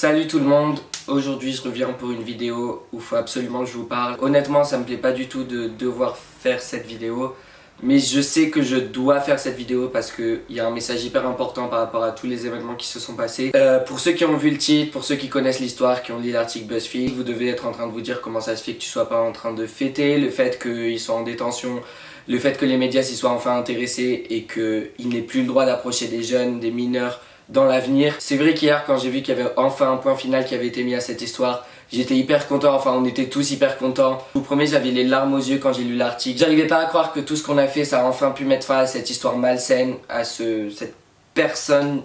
Salut tout le monde, aujourd'hui je reviens pour une vidéo où il faut absolument que je vous parle. Honnêtement ça me plaît pas du tout de devoir faire cette vidéo, mais je sais que je dois faire cette vidéo parce qu'il y a un message hyper important par rapport à tous les événements qui se sont passés. Pour ceux qui ont vu le titre, pour ceux qui connaissent l'histoire, qui ont lu l'article BuzzFeed, vous devez être en train de vous dire comment ça se fait que tu sois pas en train de fêter le fait qu'ils soient en détention, le fait que les médias s'y soient enfin intéressés et qu'ils n'aient plus le droit d'approcher des jeunes, des mineurs dans l'avenir. C'est vrai qu'hier quand j'ai vu qu'il y avait enfin un point final qui avait été mis à cette histoire, j'étais hyper content, enfin on était tous hyper contents. Je vous promets, j'avais les larmes aux yeux quand j'ai lu l'article. J'arrivais pas à croire que tout ce qu'on a fait, ça a enfin pu mettre fin à cette histoire malsaine, à cette personne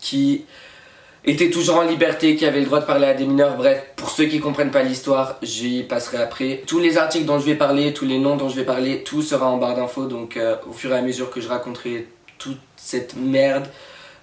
qui était toujours en liberté, qui avait le droit de parler à des mineurs. Bref, pour ceux qui comprennent pas l'histoire, j'y passerai après. Tous les articles dont je vais parler, tous les noms dont je vais parler, tout sera en barre d'infos, donc au fur et à mesure que je raconterai toute cette merde,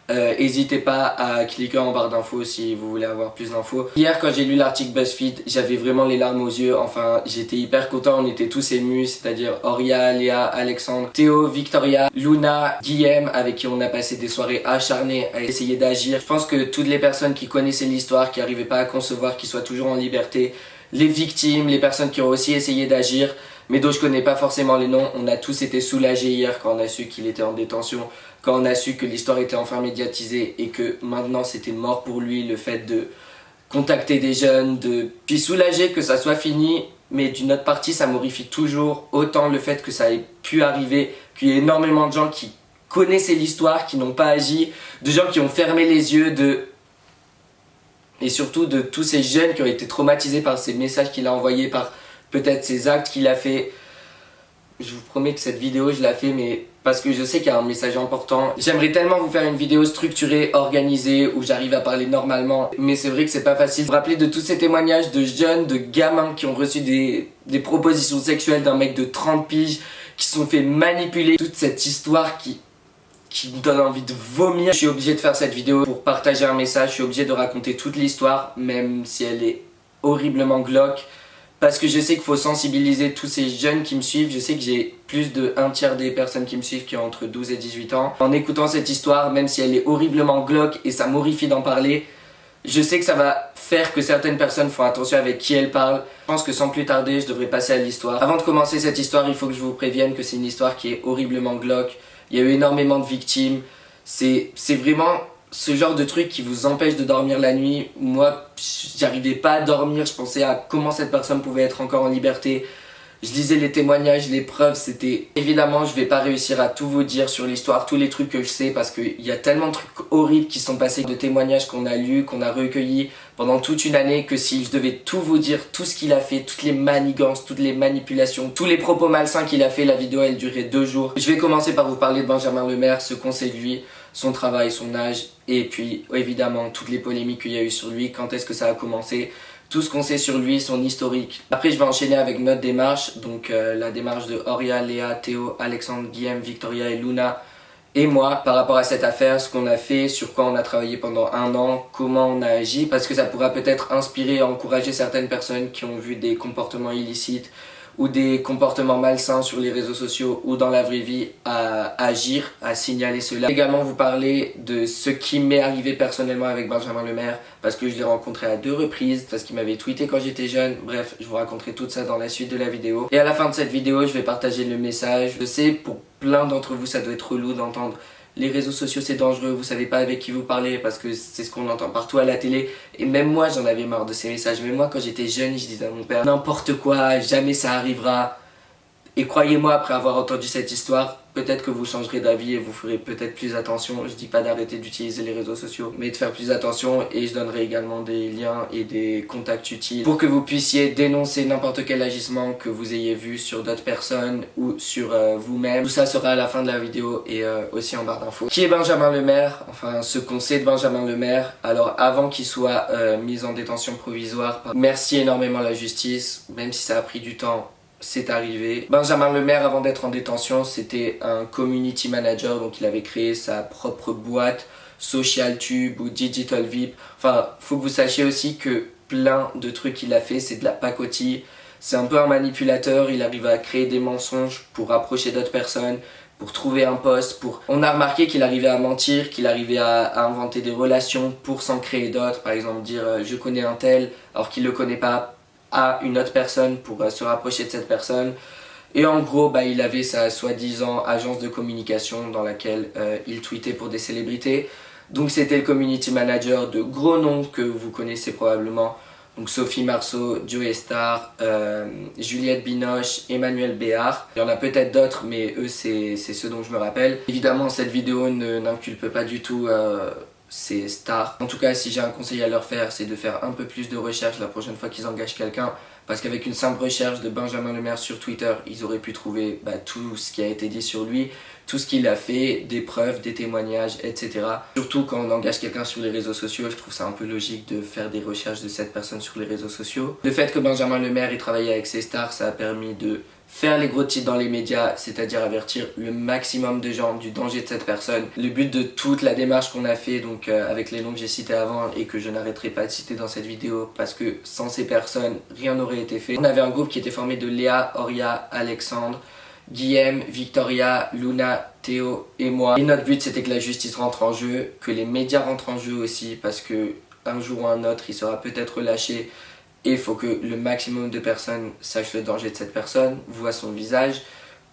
n'hésitez pas à cliquer en barre d'infos si vous voulez avoir plus d'infos. Hier quand j'ai lu l'article BuzzFeed, j'avais vraiment les larmes aux yeux, enfin j'étais hyper content, on était tous émus, c'est-à-dire Oria, Léa, Alexandre, Théo, Victoria, Luna, Guillaume, avec qui on a passé des soirées acharnées à essayer d'agir. Je pense que toutes les personnes qui connaissaient l'histoire, qui n'arrivaient pas à concevoir qu'ils soient toujours en liberté, les victimes, les personnes qui ont aussi essayé d'agir, mais dont je connais pas forcément les noms, on a tous été soulagés hier quand on a su qu'il était en détention, quand on a su que l'histoire était enfin médiatisée et que maintenant c'était mort pour lui, le fait de contacter des jeunes, puis soulagé que ça soit fini, mais d'une autre partie ça m'horrifie toujours autant le fait que ça ait pu arriver, qu'il y ait énormément de gens qui connaissaient l'histoire, qui n'ont pas agi, de gens qui ont fermé les yeux, et surtout de tous ces jeunes qui ont été traumatisés par ces messages qu'il a envoyés, par peut-être ces actes qu'il a fait. Je vous promets que cette vidéo je la fais, mais parce que je sais qu'il y a un message important. J'aimerais tellement vous faire une vidéo structurée, organisée, où j'arrive à parler normalement, mais c'est vrai que c'est pas facile. Vous vous rappelez de tous ces témoignages de jeunes, de gamins qui ont reçu des propositions sexuelles d'un mec de 30 piges, qui se sont fait manipuler, toute cette histoire qui me donne envie de vomir. Je suis obligé de faire cette vidéo pour partager un message, je suis obligé de raconter toute l'histoire, même si elle est horriblement glauque. Parce que je sais qu'il faut sensibiliser tous ces jeunes qui me suivent. Je sais que j'ai plus de 1/3 des personnes qui me suivent qui ont entre 12 et 18 ans. En écoutant cette histoire, même si elle est horriblement glauque et ça m'horrifie d'en parler, je sais que ça va faire que certaines personnes font attention avec qui elles parlent. Je pense que sans plus tarder, je devrais passer à l'histoire. Avant de commencer cette histoire, il faut que je vous prévienne que c'est une histoire qui est horriblement glauque. Il y a eu énormément de victimes. C'est vraiment ce genre de truc qui vous empêche de dormir la nuit. Moi, j'arrivais pas à dormir, je pensais à comment cette personne pouvait être encore en liberté. Je lisais les témoignages, les preuves, c'était... Évidemment, je vais pas réussir à tout vous dire sur l'histoire, tous les trucs que je sais, parce qu'il y a tellement de trucs horribles qui sont passés, de témoignages qu'on a lus, qu'on a recueillis pendant toute une année, que si je devais tout vous dire, tout ce qu'il a fait, toutes les manigances, toutes les manipulations, tous les propos malsains qu'il a fait, la vidéo elle durait 2 jours. Je vais commencer par vous parler de Benjamin Lemaire, ce qu'on sait de lui, son travail, son âge, et puis évidemment toutes les polémiques qu'il y a eu sur lui, quand est-ce que ça a commencé, tout ce qu'on sait sur lui, son historique. Après je vais enchaîner avec notre démarche, donc la démarche de Oria, Léa, Théo, Alexandre, Guillaume, Victoria et Luna et moi par rapport à cette affaire, ce qu'on a fait, sur quoi on a travaillé pendant 1 an, comment on a agi, parce que ça pourra peut-être inspirer et encourager certaines personnes qui ont vu des comportements illicites ou des comportements malsains sur les réseaux sociaux ou dans la vraie vie à agir, à signaler cela. Également vous parler de ce qui m'est arrivé personnellement avec Benjamin Lemaire, parce que je l'ai rencontré à 2 reprises, parce qu'il m'avait tweeté quand j'étais jeune. Bref, je vous raconterai tout ça dans la suite de la vidéo. Et à la fin de cette vidéo, je vais partager le message. Je sais, pour plein d'entre vous, ça doit être relou d'entendre les réseaux sociaux c'est dangereux, vous savez pas avec qui vous parlez, parce que c'est ce qu'on entend partout à la télé. Et même moi j'en avais marre de ces messages. Même moi quand j'étais jeune, je disais à mon père n'importe quoi, jamais ça arrivera. Et croyez-moi, après avoir entendu cette histoire, peut-être que vous changerez d'avis et vous ferez peut-être plus attention. Je dis pas d'arrêter d'utiliser les réseaux sociaux, mais de faire plus attention, et je donnerai également des liens et des contacts utiles pour que vous puissiez dénoncer n'importe quel agissement que vous ayez vu sur d'autres personnes ou sur vous-même. Tout ça sera à la fin de la vidéo et aussi en barre d'infos. Qui est Benjamin Lemaire? Enfin, ce qu'on sait de Benjamin Lemaire. Alors avant qu'il soit mis en détention provisoire, merci énormément à la justice, même si ça a pris du temps. C'est arrivé. Benjamin Lemaire, avant d'être en détention, c'était un community manager, donc il avait créé sa propre boîte, SocialTube ou Digital VIP. Enfin, faut que vous sachiez aussi que plein de trucs qu'il a fait, c'est de la pacotille. C'est un peu un manipulateur, il arrive à créer des mensonges pour rapprocher d'autres personnes, pour trouver un poste, On a remarqué qu'il arrivait à mentir, qu'il arrivait à inventer des relations pour s'en créer d'autres. Par exemple dire je connais un tel alors qu'il ne le connaît pas à une autre personne pour se rapprocher de cette personne. Et en gros, il avait sa soi-disant agence de communication dans laquelle il tweetait pour des célébrités. Donc c'était le community manager de gros noms que vous connaissez probablement. Donc Sophie Marceau, Joey Star, Juliette Binoche, Emmanuel Béard. Il y en a peut-être d'autres, mais eux c'est ceux dont je me rappelle. Évidemment, cette vidéo n'inculpe pas du tout ces stars. En tout cas, si j'ai un conseil à leur faire, c'est de faire un peu plus de recherche la prochaine fois qu'ils engagent quelqu'un. Parce qu'avec une simple recherche de Benjamin Lemaire sur Twitter, ils auraient pu trouver tout ce qui a été dit sur lui, tout ce qu'il a fait, des preuves, des témoignages, etc. Surtout quand on engage quelqu'un sur les réseaux sociaux, je trouve ça un peu logique de faire des recherches de cette personne sur les réseaux sociaux. Le fait que Benjamin Lemaire ait travaillé avec ces stars, ça a permis de faire les gros titres dans les médias, c'est-à-dire avertir le maximum de gens du danger de cette personne. Le but de toute la démarche qu'on a fait, donc avec les noms que j'ai cités avant et que je n'arrêterai pas de citer dans cette vidéo, parce que sans ces personnes, rien n'aurait été fait. On avait un groupe qui était formé de Léa, Oria, Alexandre, Guillaume, Victoria, Luna, Théo et moi. Et notre but c'était que la justice rentre en jeu, que les médias rentrent en jeu aussi, parce que un jour ou un autre il sera peut-être relâché. Et il faut que le maximum de personnes sachent le danger de cette personne, voient son visage,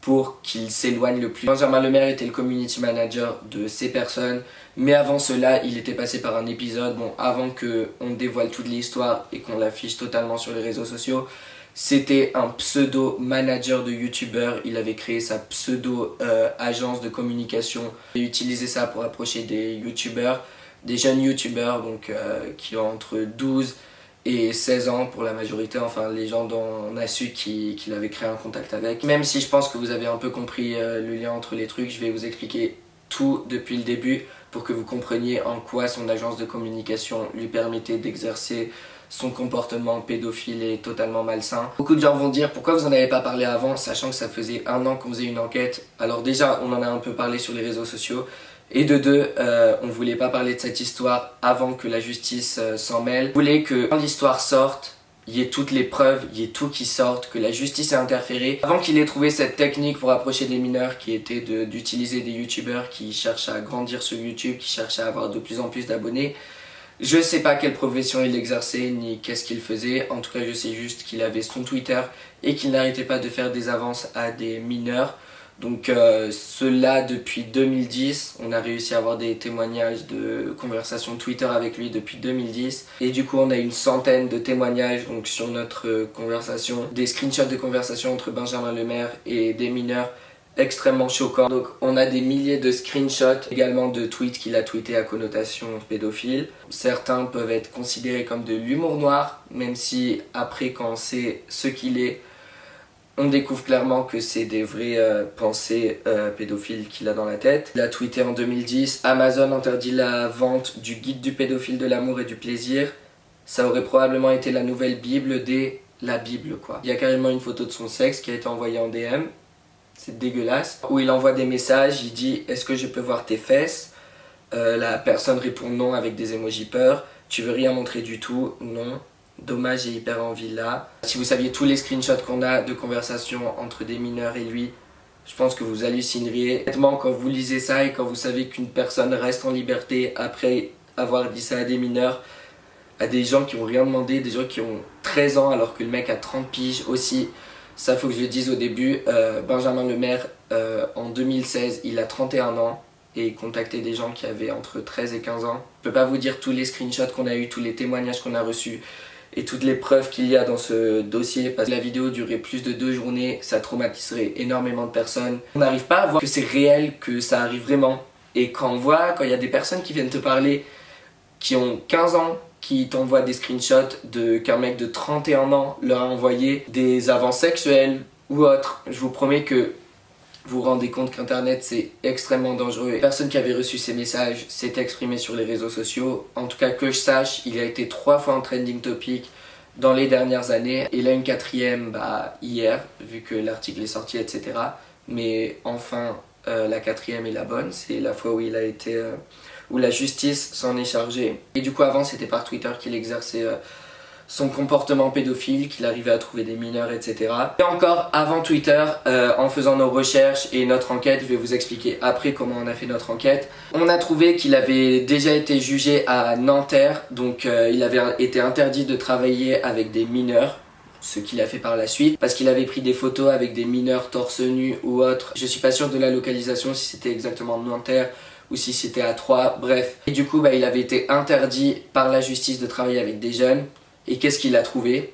pour qu'il s'éloigne le plus. Benjamin Lemaire était le community manager de ces personnes, mais avant cela, il était passé par un épisode, avant qu'on dévoile toute l'histoire et qu'on l'affiche totalement sur les réseaux sociaux. C'était un pseudo manager de youtubeur, il avait créé sa pseudo agence de communication et utilisé ça pour approcher des youtubeurs, des jeunes youtubeurs qui ont entre 12 et 16 ans pour la majorité, enfin les gens dont on a su qu'il avait créé un contact avec. Même si je pense que vous avez un peu compris le lien entre les trucs, je vais vous expliquer tout depuis le début pour que vous compreniez en quoi son agence de communication lui permettait d'exercer son comportement pédophile et totalement malsain. Beaucoup de gens vont dire pourquoi vous en avez pas parlé avant, sachant que ça faisait 1 an qu'on faisait une enquête. Alors déjà on en a un peu parlé sur les réseaux sociaux. Et de deux, on voulait pas parler de cette histoire avant que la justice s'en mêle. On voulait que quand l'histoire sorte, il y ait toutes les preuves, il y ait tout qui sorte, que la justice ait interféré. Avant qu'il ait trouvé cette technique pour approcher des mineurs qui était d'utiliser des youtubeurs qui cherchent à grandir sur YouTube, qui cherchent à avoir de plus en plus d'abonnés. Je sais pas quelle profession il exerçait ni qu'est-ce qu'il faisait. En tout cas, je sais juste qu'il avait son Twitter et qu'il n'arrêtait pas de faire des avances à des mineurs. Donc cela depuis 2010, on a réussi à avoir des témoignages de conversations Twitter avec lui depuis 2010. Et du coup on a une centaine de témoignages sur notre conversation, des screenshots de conversations entre Benjamin Lemaire et des mineurs extrêmement choquants. Donc on a des milliers de screenshots, également de tweets qu'il a tweetés à connotation pédophile. Certains peuvent être considérés comme de l'humour noir, même si après quand on sait ce qu'il est, on découvre clairement que c'est des vraies pensées pédophiles qu'il a dans la tête. Il a tweeté en 2010 « Amazon interdit la vente du guide du pédophile de l'amour et du plaisir. Ça aurait probablement été la nouvelle Bible des... la Bible quoi. » Il y a carrément une photo de son sexe qui a été envoyée en DM. C'est dégueulasse. Où il envoie des messages, il dit « Est-ce que je peux voir tes fesses ?» La personne répond non avec des emojis peur. « Tu veux rien montrer du tout ?» Non. Dommage, j'ai hyper envie là. Si vous saviez tous les screenshots qu'on a de conversations entre des mineurs et lui, je pense que vous hallucineriez. Honnêtement, quand vous lisez ça et quand vous savez qu'une personne reste en liberté après avoir dit ça à des mineurs, à des gens qui n'ont rien demandé, des gens qui ont 13 ans alors que le mec a 30 piges aussi, ça faut que je le dise au début, Benjamin Lemaire, en 2016, il a 31 ans. Et il contactait des gens qui avaient entre 13 et 15 ans. Je peux pas vous dire tous les screenshots qu'on a eu, tous les témoignages qu'on a reçus et toutes les preuves qu'il y a dans ce dossier, parce que la vidéo durait plus de 2 journées, ça traumatiserait énormément de personnes. On n'arrive pas à voir que c'est réel, que ça arrive vraiment. Et quand il y a des personnes qui viennent te parler, qui ont 15 ans, qui t'envoient des screenshots qu'un mec de 31 ans leur a envoyé des avances sexuelles ou autres, je vous promets que vous vous rendez compte qu'Internet c'est extrêmement dangereux. La personne qui avait reçu ces messages s'est exprimée sur les réseaux sociaux. En tout cas que je sache, il a été 3 fois en trending topic dans les dernières années. Et là une 4e hier, vu que l'article est sorti, etc. Mais enfin la 4e est la bonne, c'est la fois où il a été... où la justice s'en est chargée. Et du coup avant c'était par Twitter qu'il exerçait son comportement pédophile, qu'il arrivait à trouver des mineurs, etc. Et encore avant Twitter, en faisant nos recherches et notre enquête, je vais vous expliquer après comment on a fait notre enquête, on a trouvé qu'il avait déjà été jugé à Nanterre, donc il avait été interdit de travailler avec des mineurs, ce qu'il a fait par la suite, parce qu'il avait pris des photos avec des mineurs torse nu ou autre. Je suis pas sûr de la localisation, si c'était exactement Nanterre ou si c'était à Troyes, bref. Et du coup, il avait été interdit par la justice de travailler avec des jeunes. Et qu'est-ce qu'il a trouvé?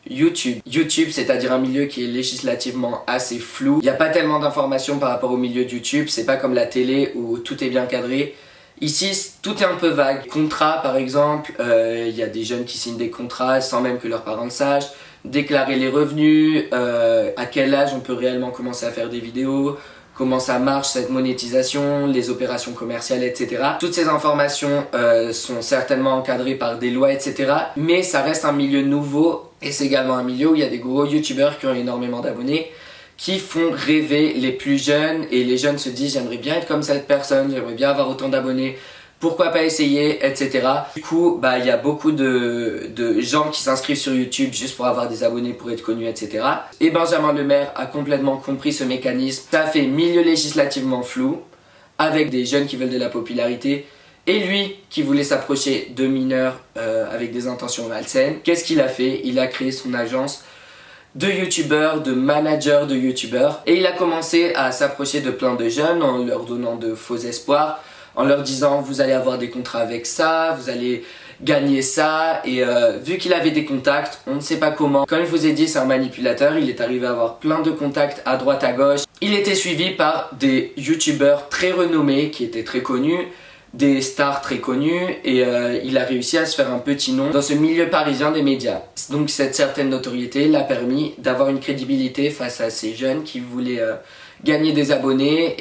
YouTube. YouTube, c'est-à-dire un milieu qui est législativement assez flou. Il n'y a pas tellement d'informations par rapport au milieu de YouTube, c'est pas comme la télé où tout est bien cadré. Ici, tout est un peu vague. Contrat, par exemple, il y a des jeunes qui signent des contrats sans même que leurs parents le sachent. Déclarer les revenus, à quel âge on peut réellement commencer à faire des vidéos, comment ça marche cette monétisation, les opérations commerciales, etc. Toutes ces informations sont certainement encadrées par des lois, etc. Mais ça reste un milieu nouveau et c'est également un milieu où il y a des gros youtubeurs qui ont énormément d'abonnés qui font rêver les plus jeunes et les jeunes se disent j'aimerais bien être comme cette personne, j'aimerais bien avoir autant d'abonnés, pourquoi pas essayer, etc. Du coup, il y a beaucoup de gens qui s'inscrivent sur YouTube juste pour avoir des abonnés, pour être connus, etc. Et Benjamin Lemaire a complètement compris ce mécanisme. Ça fait milieu législativement flou, avec des jeunes qui veulent de la popularité, et lui qui voulait s'approcher de mineurs avec des intentions malsaines. Qu'est-ce qu'il a fait? Il a créé son agence de youtubeurs, de managers de youtubeurs, et il a commencé à s'approcher de plein de jeunes en leur donnant de faux espoirs, en leur disant vous allez avoir des contrats avec ça, vous allez gagner ça, et vu qu'il avait des contacts, on ne sait pas comment. Comme je vous ai dit, c'est un manipulateur, il est arrivé à avoir plein de contacts à droite à gauche. Il était suivi par des youtubeurs très renommés qui étaient très connus, des stars très connues, et il a réussi à se faire un petit nom dans ce milieu parisien des médias. Donc cette certaine notoriété l'a permis d'avoir une crédibilité face à ces jeunes qui voulaient gagner des abonnés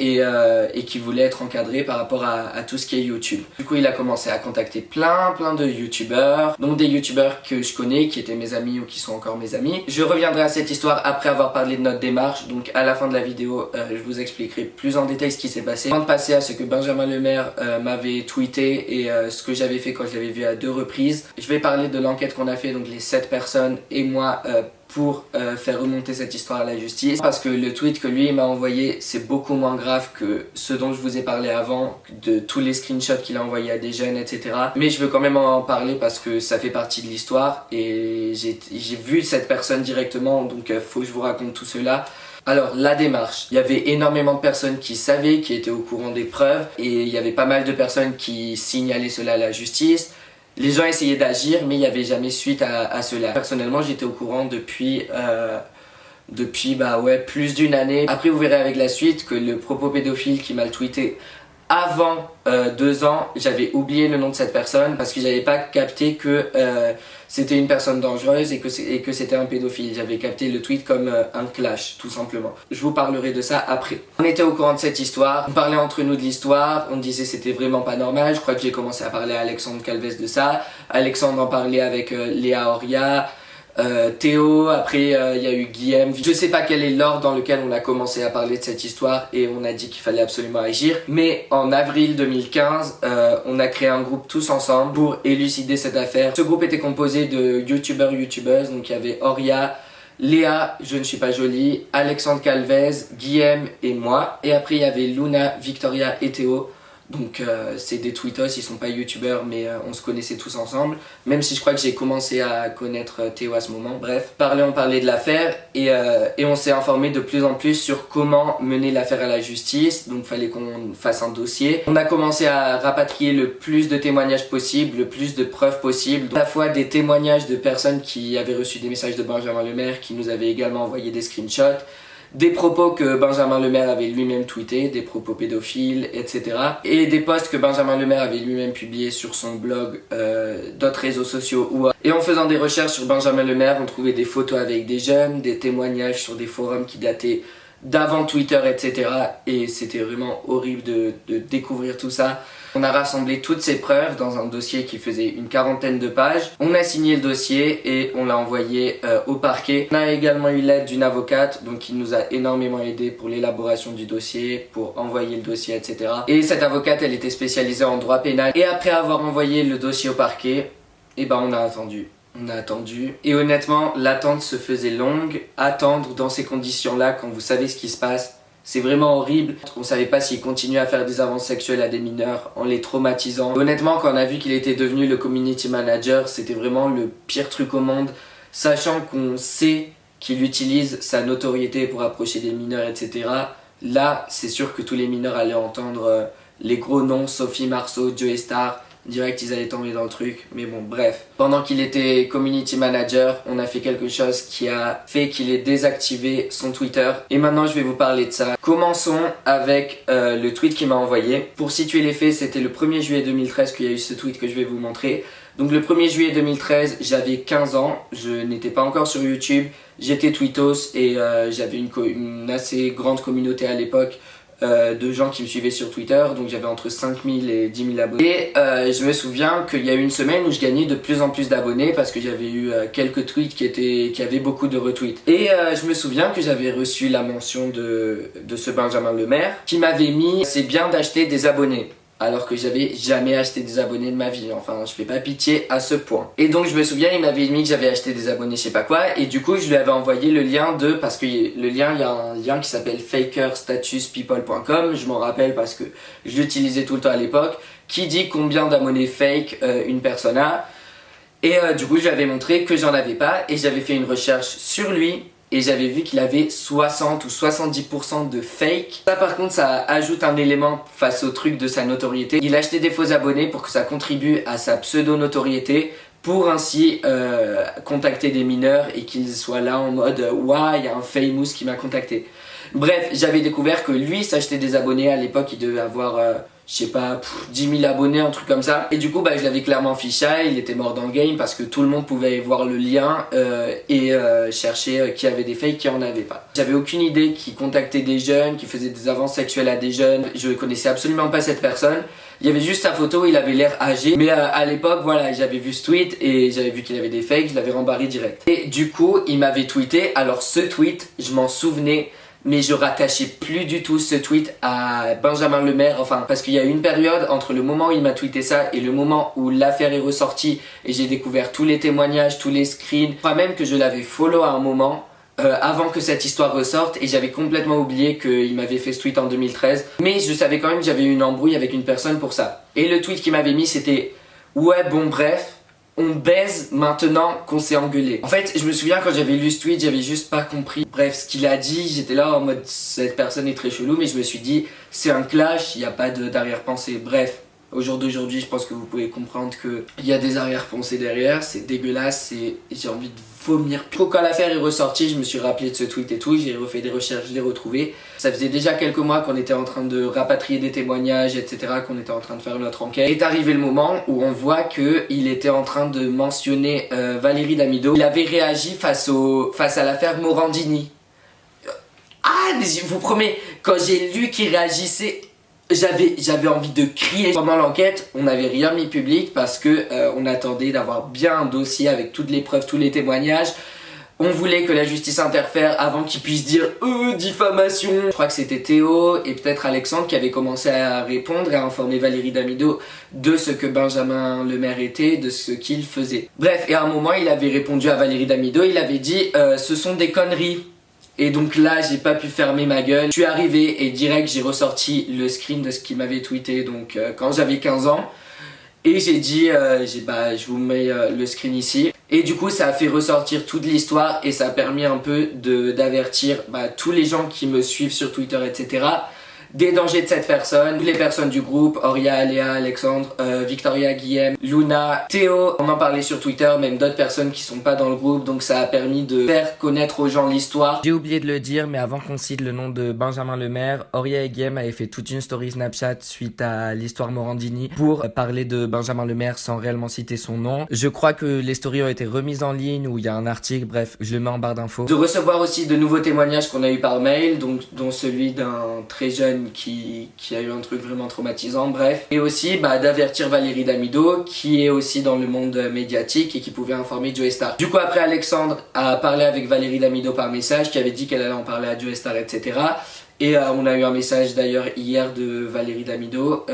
et qui voulait être encadré par rapport à tout ce qui est YouTube. Du coup, il a commencé à contacter plein de youtubeurs, donc des youtubeurs que je connais, qui étaient mes amis ou qui sont encore mes amis. Je reviendrai à cette histoire après avoir parlé de notre démarche, donc à la fin de la vidéo, je vous expliquerai plus en détail ce qui s'est passé. Avant de passer à ce que Benjamin Lemaire m'avait tweeté et ce que j'avais fait quand je l'avais vu à 2 reprises, je vais parler de l'enquête qu'on a fait, donc les 7 personnes et moi, pour faire remonter cette histoire à la justice, parce que le tweet que lui m'a envoyé c'est beaucoup moins grave que ce dont je vous ai parlé avant, de tous les screenshots qu'il a envoyés à des jeunes, etc. Mais je veux quand même en parler parce que ça fait partie de l'histoire et j'ai vu cette personne directement, donc faut que je vous raconte tout cela. Alors la démarche, il y avait énormément de personnes qui savaient, qui étaient au courant des preuves, et il y avait pas mal de personnes qui signalaient cela à la justice. Les gens essayaient d'agir, mais il n'y avait jamais suite à cela. Personnellement, j'étais au courant depuis plus d'une année. Après, vous verrez avec la suite que le propos pédophile qui m'a le tweeté avant 2 ans, j'avais oublié le nom de cette personne parce que j'avais pas capté que c'était une personne dangereuse et que c'était un pédophile. J'avais capté le tweet comme un clash, tout simplement. Je vous parlerai de ça après. On était au courant de cette histoire, on parlait entre nous de l'histoire, on disait c'était vraiment pas normal. Je crois que j'ai commencé à parler à Alexandre Calvez de ça. Alexandre en parlait avec Léa Oria. Théo, après il y a eu Guillaume. Je sais pas quel est l'ordre dans lequel on a commencé à parler de cette histoire et on a dit qu'il fallait absolument agir. Mais en avril 2015, on a créé un groupe tous ensemble pour élucider cette affaire. Ce groupe était composé de youtubeuses, donc il y avait Oria, Léa, je ne suis pas jolie, Alexandre Calvez, Guillaume et moi. Et après il y avait Luna, Victoria et Théo. Donc c'est des tweetos, ils sont pas youtubeurs mais on se connaissait tous ensemble. Même si je crois que j'ai commencé à connaître Théo à ce moment. Bref, on parlait de l'affaire et on s'est informé de plus en plus sur comment mener l'affaire à la justice. Donc fallait qu'on fasse un dossier. On a commencé à rapatrier le plus de témoignages possible, le plus de preuves possibles. Donc, à la fois des témoignages de personnes qui avaient reçu des messages de Benjamin Lemaire, qui nous avaient également envoyé des screenshots. Des propos que Benjamin Lemaire avait lui-même tweetés, des propos pédophiles, etc. Et des posts que Benjamin Lemaire avait lui-même publiés sur son blog, d'autres réseaux sociaux ou autres. Et en faisant des recherches sur Benjamin Lemaire, on trouvait des photos avec des jeunes, des témoignages sur des forums qui dataient d'avant Twitter, etc. Et c'était vraiment horrible de découvrir tout ça. On a rassemblé toutes ces preuves dans un dossier qui faisait une 40aine de pages. On a signé le dossier et on l'a envoyé au parquet. On a également eu l'aide d'une avocate, donc qui nous a énormément aidé pour l'élaboration du dossier, pour envoyer le dossier, etc. Et cette avocate, elle était spécialisée en droit pénal. Et après avoir envoyé le dossier au parquet, on a attendu. On a attendu. Et honnêtement, l'attente se faisait longue. Attendre dans ces conditions-là, quand vous savez ce qui se passe, c'est vraiment horrible. On savait pas s'il continuait à faire des avances sexuelles à des mineurs en les traumatisant. Honnêtement, quand on a vu qu'il était devenu le community manager, c'était vraiment le pire truc au monde. Sachant qu'on sait qu'il utilise sa notoriété pour approcher des mineurs, etc. Là, c'est sûr que tous les mineurs allaient entendre les gros noms, Sophie Marceau, Joey Star. Direct, ils allaient tomber dans le truc. Mais bon, bref. Pendant qu'il était community manager, on a fait quelque chose qui a fait qu'il ait désactivé son Twitter. Et maintenant, je vais vous parler de ça. Commençons avec le tweet qu'il m'a envoyé. Pour situer les faits, c'était le 1er juillet 2013 qu'il y a eu ce tweet que je vais vous montrer. Donc le 1er juillet 2013, j'avais 15 ans. Je n'étais pas encore sur YouTube. J'étais tweetos et j'avais une assez grande communauté à l'époque. De gens qui me suivaient sur Twitter, donc j'avais entre 5000 et 10 000 abonnés. Et je me souviens qu'il y a eu une semaine où je gagnais de plus en plus d'abonnés parce que j'avais eu quelques tweets qui avaient beaucoup de retweets. Et je me souviens que j'avais reçu la mention de ce Benjamin Lemaire qui m'avait mis c'est bien d'acheter des abonnés. Alors que j'avais jamais acheté des abonnés de ma vie. Enfin, je fais pas pitié à ce point. Et donc, je me souviens, il m'avait mis que j'avais acheté des abonnés, je sais pas quoi. Et du coup, je lui avais envoyé le lien parce que le lien, il y a un lien qui s'appelle fakerstatuspeople.com. Je m'en rappelle parce que je l'utilisais tout le temps à l'époque. Qui dit combien d'abonnés fake une personne a. Et du coup, je lui avais montré que j'en avais pas. Et j'avais fait une recherche sur lui. Et j'avais vu qu'il avait 60 ou 70% de fake. Ça par contre, ça ajoute un élément face au truc de sa notoriété. Il achetait des faux abonnés pour que ça contribue à sa pseudo-notoriété pour ainsi contacter des mineurs et qu'ils soient là en mode « Waouh, il y a un famous qui m'a contacté ». Bref, j'avais découvert que lui s'achetait des abonnés. À l'époque, il devait avoir... je sais pas, 10 000 abonnés, un truc comme ça. Et du coup, je l'avais clairement fiché, il était mort dans le game parce que tout le monde pouvait voir le lien et chercher qui avait des fakes, qui en avait pas. J'avais aucune idée qui contactait des jeunes, qui faisait des avances sexuelles à des jeunes. Je connaissais absolument pas cette personne. Il y avait juste sa photo, il avait l'air âgé. Mais à l'époque, voilà, j'avais vu ce tweet et j'avais vu qu'il avait des fakes, je l'avais rembarré direct. Et du coup, il m'avait tweeté. Alors ce tweet, je m'en souvenais. Mais je rattachais plus du tout ce tweet à Benjamin Lemaire, enfin parce qu'il y a eu une période entre le moment où il m'a tweeté ça et le moment où l'affaire est ressortie et j'ai découvert tous les témoignages, tous les screens. Je crois même que je l'avais follow à un moment avant que cette histoire ressorte et j'avais complètement oublié qu'il m'avait fait ce tweet en 2013. Mais je savais quand même que j'avais eu une embrouille avec une personne pour ça. Et le tweet qu'il m'avait mis c'était « Ouais bon bref ». On baise maintenant qu'on s'est engueulé. En fait, je me souviens quand j'avais lu ce tweet, j'avais juste pas compris. Bref, ce qu'il a dit, j'étais là en mode cette personne est très chelou, mais je me suis dit c'est un clash, il n'y a pas d'arrière-pensée. Bref, au jour d'aujourd'hui, je pense que vous pouvez comprendre qu'il y a des arrière-pensées derrière, c'est dégueulasse, j'ai envie de vomir. Quand l'affaire est ressortie, je me suis rappelé de ce tweet et tout, j'ai refait des recherches, je l'ai retrouvé. Ça faisait déjà quelques mois qu'on était en train de rapatrier des témoignages, etc., qu'on était en train de faire notre enquête. Est arrivé le moment où on voit qu'il était en train de mentionner Valérie Damido. Il avait réagi face à l'affaire Morandini. Ah, mais je vous promets, quand j'ai lu qu'il réagissait, j'avais envie de crier. Pendant l'enquête, on n'avait rien mis public parce que on attendait d'avoir bien un dossier avec toutes les preuves, tous les témoignages. On voulait que la justice interfère avant qu'ils puissent dire diffamation. Je crois que c'était Théo et peut-être Alexandre qui avaient commencé à répondre et à informer Valérie Damido de ce que Benjamin Lemaire était, de ce qu'il faisait. Bref, et à un moment, il avait répondu à Valérie Damido, il avait dit ce sont des conneries. Et donc là, j'ai pas pu fermer ma gueule. Je suis arrivé et direct, j'ai ressorti le screen de ce qu'il m'avait tweeté donc quand j'avais 15 ans. Et j'ai dit, je vous mets le screen ici. Et du coup, ça a fait ressortir toute l'histoire et ça a permis un peu d'avertir tous les gens qui me suivent sur Twitter, etc. des dangers de cette personne. Toutes les personnes du groupe, Auria, Léa, Alexandre, Victoria, Guillaume, Luna, Théo, on en parlait sur Twitter, même d'autres personnes qui sont pas dans le groupe, donc ça a permis de faire connaître aux gens l'histoire. J'ai oublié de le dire, mais avant qu'on cite le nom de Benjamin Lemaire, Auria et Guillaume avaient fait toute une story Snapchat suite à l'histoire Morandini pour parler de Benjamin Lemaire sans réellement citer son nom. Je crois que les stories ont été remises en ligne où il y a un article, bref, je le mets en barre d'infos. De recevoir aussi de nouveaux témoignages qu'on a eu par mail, dont celui d'un très jeune qui a eu un truc vraiment traumatisant, bref. Et aussi d'avertir Valérie Damido, qui est aussi dans le monde médiatique et qui pouvait informer Joey Star. Du coup, après, Alexandre a parlé avec Valérie Damido par message, qui avait dit qu'elle allait en parler à Joey Star, etc. Et on a eu un message d'ailleurs hier de Valérie Damido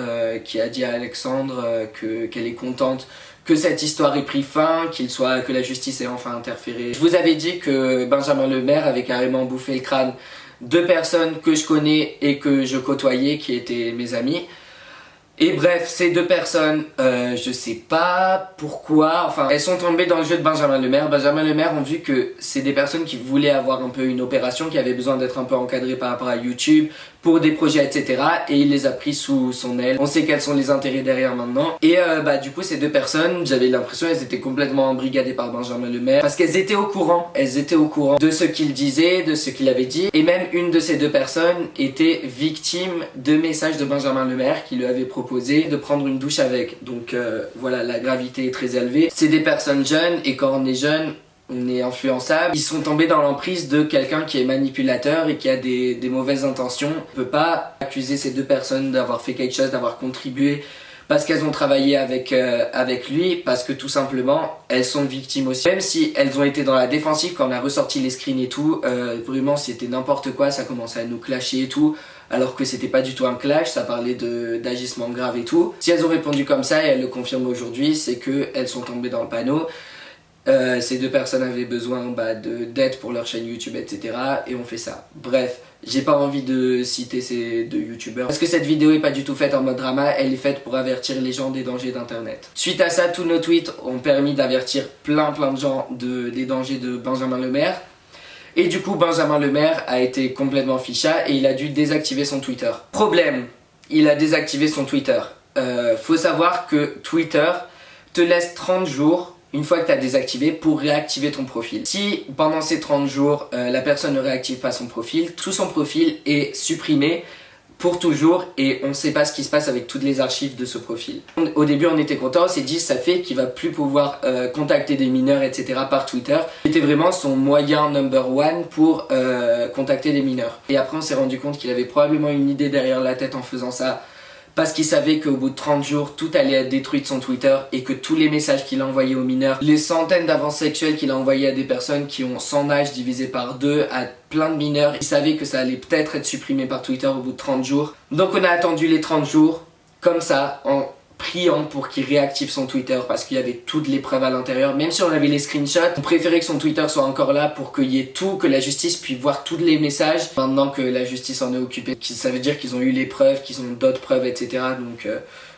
qui a dit à Alexandre qu'elle est contente que cette histoire ait pris fin, que la justice ait enfin interféré. Je vous avais dit que Benjamin Lemaire avait carrément bouffé le crâne de personnes que je connais et que je côtoyais, qui étaient mes amis. Et bref, ces deux personnes, je sais pas pourquoi, enfin, elles sont tombées dans le jeu de Benjamin Lemaire. Benjamin Lemaire ont vu que c'est des personnes qui voulaient avoir un peu une opération, qui avaient besoin d'être un peu encadrées par rapport à YouTube, pour des projets, etc. Et il les a pris sous son aile. On sait quels sont les intérêts derrière maintenant. Et du coup, ces deux personnes, j'avais l'impression qu'elles étaient complètement embrigadées par Benjamin Lemaire, parce qu'elles étaient au courant. Elles étaient au courant de ce qu'il disait, de ce qu'il avait dit. Et même une de ces deux personnes était victime de messages de Benjamin Lemaire qui lui avait proposé de prendre une douche avec. Donc voilà, la gravité est très élevée. C'est des personnes jeunes, et quand on est jeune, on est influençable. Ils sont tombés dans l'emprise de quelqu'un qui est manipulateur et qui a des mauvaises intentions. On peut pas accuser ces deux personnes d'avoir fait quelque chose, d'avoir contribué parce qu'elles ont travaillé avec lui, parce que tout simplement elles sont victimes aussi. Même si elles ont été dans la défensive quand on a ressorti les screens et tout, vraiment c'était n'importe quoi, ça commençait à nous clasher et tout, alors que c'était pas du tout un clash, ça parlait d'agissements graves et tout. Si elles ont répondu comme ça, et elles le confirment aujourd'hui, c'est qu'elles sont tombées dans le panneau. Ces deux personnes avaient besoin d'aide pour leur chaîne YouTube, etc. Et on fait ça. Bref, j'ai pas envie de citer ces deux youtubeurs parce que cette vidéo est pas du tout faite en mode drama, elle est faite pour avertir les gens des dangers d'internet. Suite à ça, tous nos tweets ont permis d'avertir plein de gens des dangers de Benjamin Lemaire. Et du coup, Benjamin Lemaire a été complètement ficha et il a dû désactiver son Twitter. Problème, il a désactivé son Twitter. Faut savoir que Twitter te laisse 30 jours une fois que tu as désactivé pour réactiver ton profil. Si pendant ces 30 jours la personne ne réactive pas son profil, tout son profil est supprimé pour toujours et on ne sait pas ce qui se passe avec toutes les archives de ce profil. Au début on était content, on s'est dit ça fait qu'il va plus pouvoir contacter des mineurs, etc. par Twitter. C'était vraiment son moyen number one pour contacter des mineurs. Et après on s'est rendu compte qu'il avait probablement une idée derrière la tête en faisant ça, parce qu'il savait qu'au bout de 30 jours, tout allait être détruit de son Twitter et que tous les messages qu'il a envoyés aux mineurs, les centaines d'avances sexuelles qu'il a envoyées à des personnes qui ont son âge divisé par 2, à plein de mineurs, il savait que ça allait peut-être être supprimé par Twitter au bout de 30 jours. Donc on a attendu les 30 jours, comme ça, en priant pour qu'il réactive son Twitter parce qu'il y avait toutes les preuves à l'intérieur. Même si on avait les screenshots, on préférait que son Twitter soit encore là pour qu'il y ait tout, que la justice puisse voir tous les messages. Maintenant que la justice en est occupée, ça veut dire qu'ils ont eu les preuves, qu'ils ont d'autres preuves, etc. Donc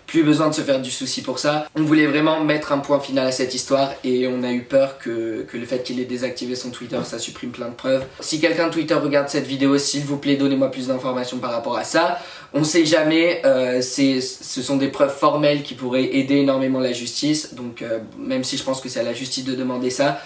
plus besoin de se faire du souci pour ça. On voulait vraiment mettre un point final à cette histoire et on a eu peur que le fait qu'il ait désactivé son Twitter, ça supprime plein de preuves. Si quelqu'un de Twitter regarde cette vidéo, s'il vous plaît, donnez-moi plus d'informations par rapport à ça. On sait jamais, ce sont des preuves formelles qui pourraient aider énormément la justice, donc même si je pense que c'est à la justice de demander ça,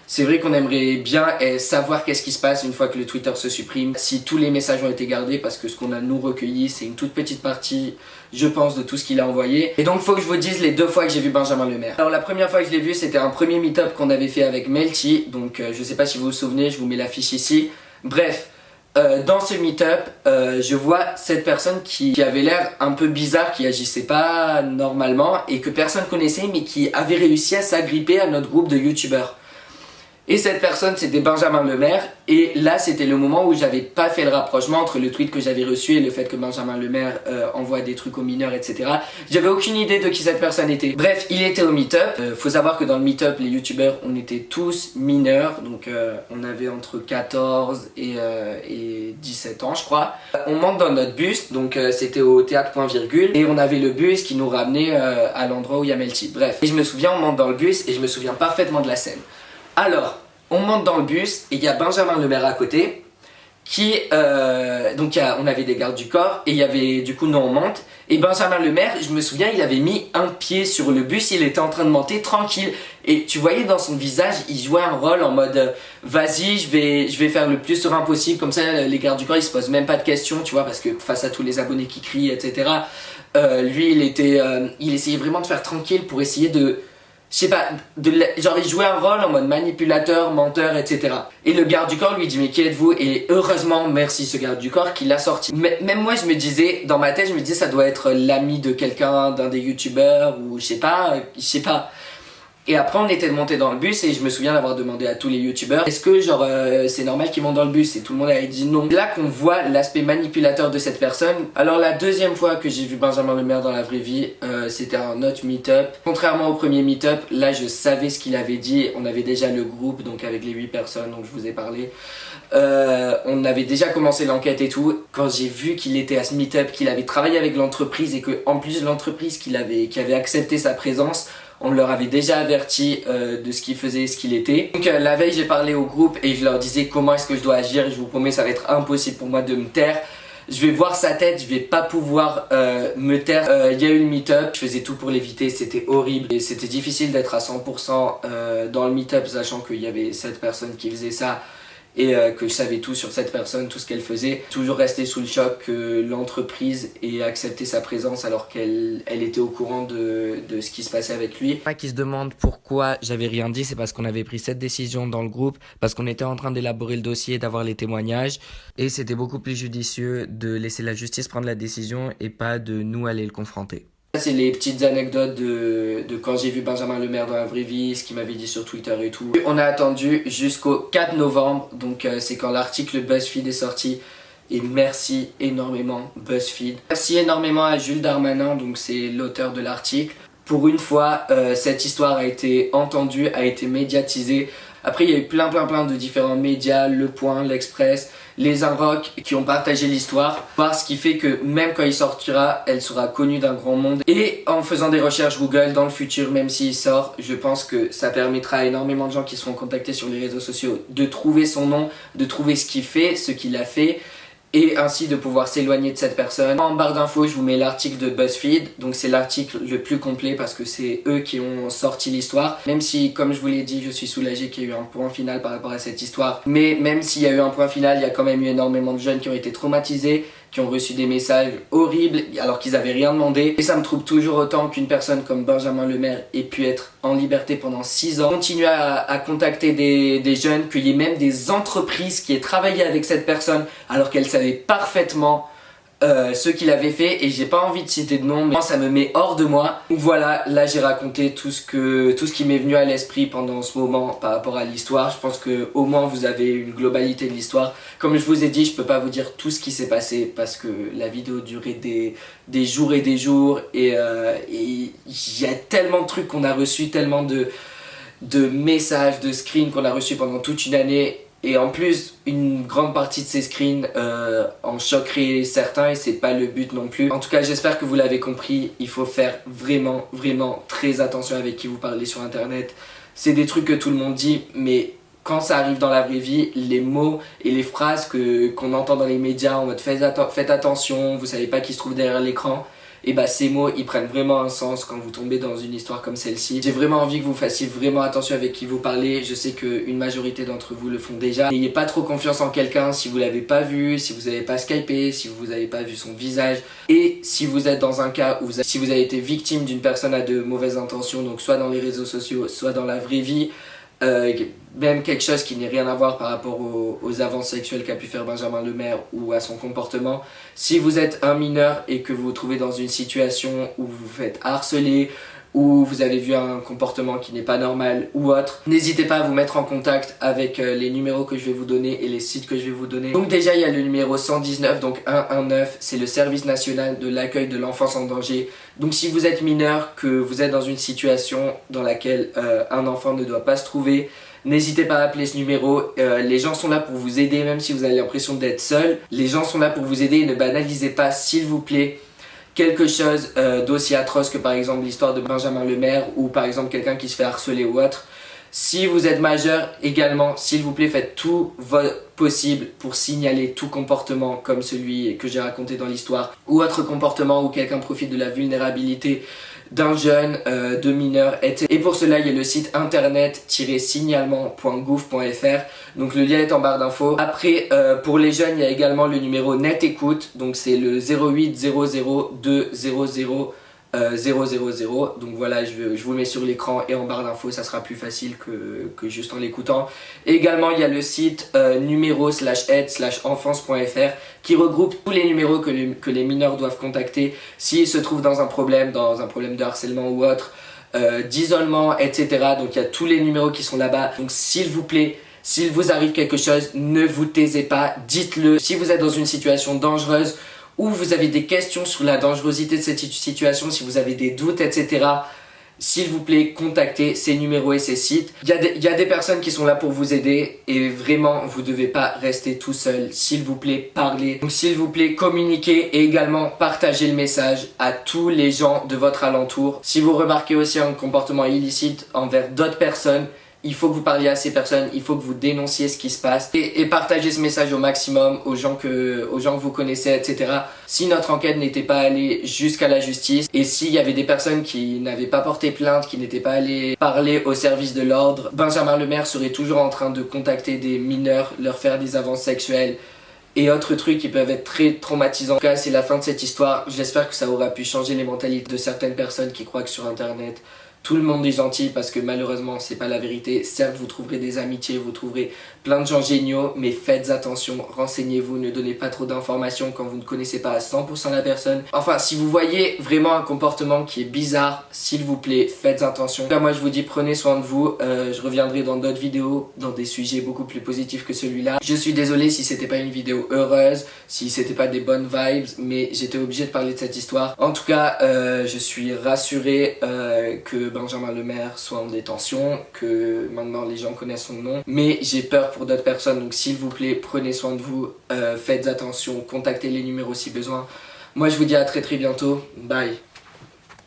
c'est vrai qu'on aimerait bien savoir qu'est-ce qui se passe une fois que le Twitter se supprime, si tous les messages ont été gardés, parce que ce qu'on a nous recueilli, c'est une toute petite partie, je pense, de tout ce qu'il a envoyé. Et donc faut que je vous dise les deux fois que j'ai vu Benjamin Lemaire. Alors la première fois que je l'ai vu, c'était un premier meet-up qu'on avait fait avec Melty, donc je sais pas si vous vous souvenez, je vous mets l'affiche ici. Bref, dans ce meet-up, je vois cette personne qui avait l'air un peu bizarre, qui agissait pas normalement et que personne connaissait, mais qui avait réussi à s'agripper à notre groupe de youtubeurs. Et cette personne, c'était Benjamin Lemaire. Et là, c'était le moment où j'avais pas fait le rapprochement entre le tweet que j'avais reçu et le fait que Benjamin Lemaire envoie des trucs aux mineurs, etc. J'avais aucune idée de qui cette personne était. Bref, il était au meet-up. Faut savoir que dans le meet-up, les youtubeurs, on était tous mineurs. Donc, on avait entre 14 et 17 ans, je crois. On monte dans notre bus. Donc, c'était au théâtre Point Virgule. Et on avait le bus qui nous ramenait à l'endroit où il y a Melty. Bref. Et je me souviens, on monte dans le bus et je me souviens parfaitement de la scène. Alors, on monte dans le bus et il y a Benjamin Lemaire à côté qui, on avait des gardes du corps et il y avait, du coup, nous on monte et Benjamin Lemaire, je me souviens, il avait mis un pied sur le bus, il était en train de monter tranquille et tu voyais dans son visage, il jouait un rôle en mode vas-y, je vais faire le plus serein possible, comme ça les gardes du corps ils se posent même pas de questions, tu vois, parce que face à tous les abonnés qui crient, etc. Lui, il essayait vraiment de faire tranquille pour essayer de... Je sais pas, genre il jouait un rôle en mode manipulateur, menteur, etc. Et le garde du corps lui dit mais qui êtes-vous? Et heureusement, merci ce garde du corps qui l'a sorti. Mais même moi je me disais, dans ma tête je me disais ça doit être l'ami de quelqu'un, d'un des youtubeurs ou je sais pas. Et après on était monté dans le bus et je me souviens d'avoir demandé à tous les youtubeurs est-ce que genre c'est normal qu'ils montent dans le bus, et tout le monde avait dit non. Là qu'on voit l'aspect manipulateur de cette personne. Alors la deuxième fois que j'ai vu Benjamin Lemaire dans la vraie vie, c'était un autre meet-up. Contrairement au premier meet-up, là je savais ce qu'il avait dit. On avait déjà le groupe, donc avec les 8 personnes dont je vous ai parlé. On avait déjà commencé l'enquête et tout. Quand j'ai vu qu'il était à ce meet-up, qu'il avait travaillé avec l'entreprise et que en plus l'entreprise qui avait accepté sa présence, on leur avait déjà averti de ce qu'il faisait et ce qu'il était. Donc la veille j'ai parlé au groupe et je leur disais comment est-ce que je dois agir. Je vous promets ça va être impossible pour moi de me taire. Je vais voir sa tête, je vais pas pouvoir me taire. Il y a eu le meet-up, je faisais tout pour l'éviter, c'était horrible. Et c'était difficile d'être à 100% dans le meet-up sachant qu'il y avait 7 personnes qui faisaient ça. Et que je savais tout sur cette personne, tout ce qu'elle faisait. Toujours rester sous le choc que l'entreprise ait accepté sa présence alors qu'elle était au courant de ce qui se passait avec lui. Qui se demande pourquoi j'avais rien dit, c'est parce qu'on avait pris cette décision dans le groupe, parce qu'on était en train d'élaborer le dossier, d'avoir les témoignages, et c'était beaucoup plus judicieux de laisser la justice prendre la décision et pas de nous aller le confronter. C'est les petites anecdotes de quand j'ai vu Benjamin Lemaire dans la vraie vie, ce qu'il m'avait dit sur Twitter et tout. On a attendu jusqu'au 4 novembre, donc c'est quand l'article BuzzFeed est sorti. Et merci énormément BuzzFeed. Merci énormément à Jules Darmanin, donc c'est l'auteur de l'article. Pour une fois, cette histoire a été entendue, a été médiatisée. Après, il y a eu plein de différents médias, Le Point, L'Express, les Inrocks qui ont partagé l'histoire. Ce qui fait que même quand il sortira, elle sera connue d'un grand monde. Et en faisant des recherches Google dans le futur, même s'il sort, je pense que ça permettra à énormément de gens qui seront contactés sur les réseaux sociaux de trouver son nom, de trouver ce qu'il fait, ce qu'il a fait, et ainsi de pouvoir s'éloigner de cette personne. En barre d'infos, je vous mets l'article de BuzzFeed, donc c'est l'article le plus complet parce que c'est eux qui ont sorti l'histoire. Même si, comme je vous l'ai dit, je suis soulagé qu'il y ait eu un point final par rapport à cette histoire. Mais même s'il y a eu un point final, il y a quand même eu énormément de jeunes qui ont été traumatisés, qui ont reçu des messages horribles alors qu'ils avaient rien demandé. Et ça me trouble toujours autant qu'une personne comme Benjamin Lemaire ait pu être en liberté pendant 6 ans. Continuer à contacter des jeunes, qu'il y ait même des entreprises qui aient travaillé avec cette personne alors qu'elles savaient parfaitement ce qu'il avait fait, et j'ai pas envie de citer de nom mais ça me met hors de moi. Donc voilà, là j'ai raconté tout ce qui m'est venu à l'esprit pendant ce moment par rapport à l'histoire. Je pense que au moins vous avez une globalité de l'histoire. Comme je vous ai dit, je peux pas vous dire tout ce qui s'est passé parce que la vidéo durait des jours et des jours, et il y a tellement de trucs qu'on a reçus, tellement de messages, de screens qu'on a reçus pendant toute une année. Et en plus, une grande partie de ces screens en choqueraient certains, et c'est pas le but non plus. En tout cas, j'espère que vous l'avez compris, il faut faire vraiment très attention avec qui vous parlez sur internet. C'est des trucs que tout le monde dit, mais quand ça arrive dans la vraie vie, les mots et les phrases qu'on entend dans les médias en mode faites attention, vous savez pas qui se trouve derrière l'écran, et bah ces mots ils prennent vraiment un sens quand vous tombez dans une histoire comme celle-ci. J'ai vraiment envie que vous fassiez vraiment attention avec qui vous parlez. Je sais qu'une majorité d'entre vous le font déjà. N'ayez pas trop confiance en quelqu'un si vous l'avez pas vu, si vous n'avez pas skypé, si vous n'avez pas vu son visage. Et si vous êtes dans un cas où si vous avez été victime d'une personne à de mauvaises intentions, donc soit dans les réseaux sociaux, soit dans la vraie vie, même quelque chose qui n'ait rien à voir par rapport aux avances sexuelles qu'a pu faire Benjamin Lemaire ou à son comportement. Si vous êtes un mineur et que vous vous trouvez dans une situation où vous vous faites harceler, ou vous avez vu un comportement qui n'est pas normal ou autre, n'hésitez pas à vous mettre en contact avec les numéros que je vais vous donner et les sites que je vais vous donner. Donc déjà il y a le numéro 119, donc 119, c'est le service national de l'accueil de l'enfance en danger. Donc si vous êtes mineur, que vous êtes dans une situation dans laquelle un enfant ne doit pas se trouver, n'hésitez pas à appeler ce numéro. Les gens sont là pour vous aider, même si vous avez l'impression d'être seul. Les gens sont là pour vous aider, et ne banalisez pas s'il vous plaît quelque chose d'aussi atroce que par exemple l'histoire de Benjamin Lemaire, ou par exemple quelqu'un qui se fait harceler ou autre. Si vous êtes majeur également, s'il vous plaît, faites tout votre possible pour signaler tout comportement comme celui que j'ai raconté dans l'histoire, ou autre comportement où quelqu'un profite de la vulnérabilité d'un jeune, de mineur, etc. Et pour cela, il y a le site internet-signalement.gouv.fr. Donc le lien est en barre d'infos. Après, pour les jeunes, il y a également le numéro Net Écoute. Donc c'est le 08 00 200 000. Donc voilà, je vous le mets sur l'écran et en barre d'infos, ça sera plus facile que juste en l'écoutant. Également, il y a le site numéro/aide/enfance.fr qui regroupe tous les numéros que les mineurs doivent contacter s'ils se trouvent dans un problème de harcèlement ou autre. d'isolement, etc. Donc il y a tous les numéros qui sont là-bas. Donc s'il vous plaît, s'il vous arrive quelque chose, ne vous taisez pas, dites-le. Si vous êtes dans une situation dangereuse ou vous avez des questions sur la dangerosité de cette situation, si vous avez des doutes, etc., s'il vous plaît, contactez ces numéros et ces sites. Il y a des personnes qui sont là pour vous aider et vraiment, vous ne devez pas rester tout seul. S'il vous plaît, parlez. Donc s'il vous plaît, communiquez et également partagez le message à tous les gens de votre alentour. Si vous remarquez aussi un comportement illicite envers d'autres personnes, il faut que vous parliez à ces personnes, il faut que vous dénonciez ce qui se passe et partagez ce message au maximum aux gens que vous connaissez, etc. Si notre enquête n'était pas allée jusqu'à la justice et s'il y avait des personnes qui n'avaient pas porté plainte, qui n'étaient pas allées parler au service de l'ordre, Benjamin Lemaire serait toujours en train de contacter des mineurs, leur faire des avances sexuelles et autres trucs qui peuvent être très traumatisants. En tout cas, c'est la fin de cette histoire. J'espère que ça aura pu changer les mentalités de certaines personnes qui croient que sur internet tout le monde est gentil, parce que malheureusement c'est pas la vérité. Certes, vous trouverez des amitiés, vous trouverez plein de gens géniaux, mais faites attention, renseignez-vous, ne donnez pas trop d'informations quand vous ne connaissez pas à 100% la personne. Enfin, si vous voyez vraiment un comportement qui est bizarre, s'il vous plaît, faites attention. Là, moi je vous dis, prenez soin de vous. Je reviendrai dans d'autres vidéos, dans des sujets beaucoup plus positifs que celui-là. Je suis désolé si c'était pas une vidéo heureuse, si c'était pas des bonnes vibes, mais j'étais obligé de parler de cette histoire. En tout cas, je suis rassuré que Benjamin Lemaire soit en détention, que maintenant les gens connaissent son nom, mais j'ai peur pour d'autres personnes. Donc s'il vous plaît, prenez soin de vous, faites attention, contactez les numéros si besoin. Moi je vous dis à très bientôt, bye.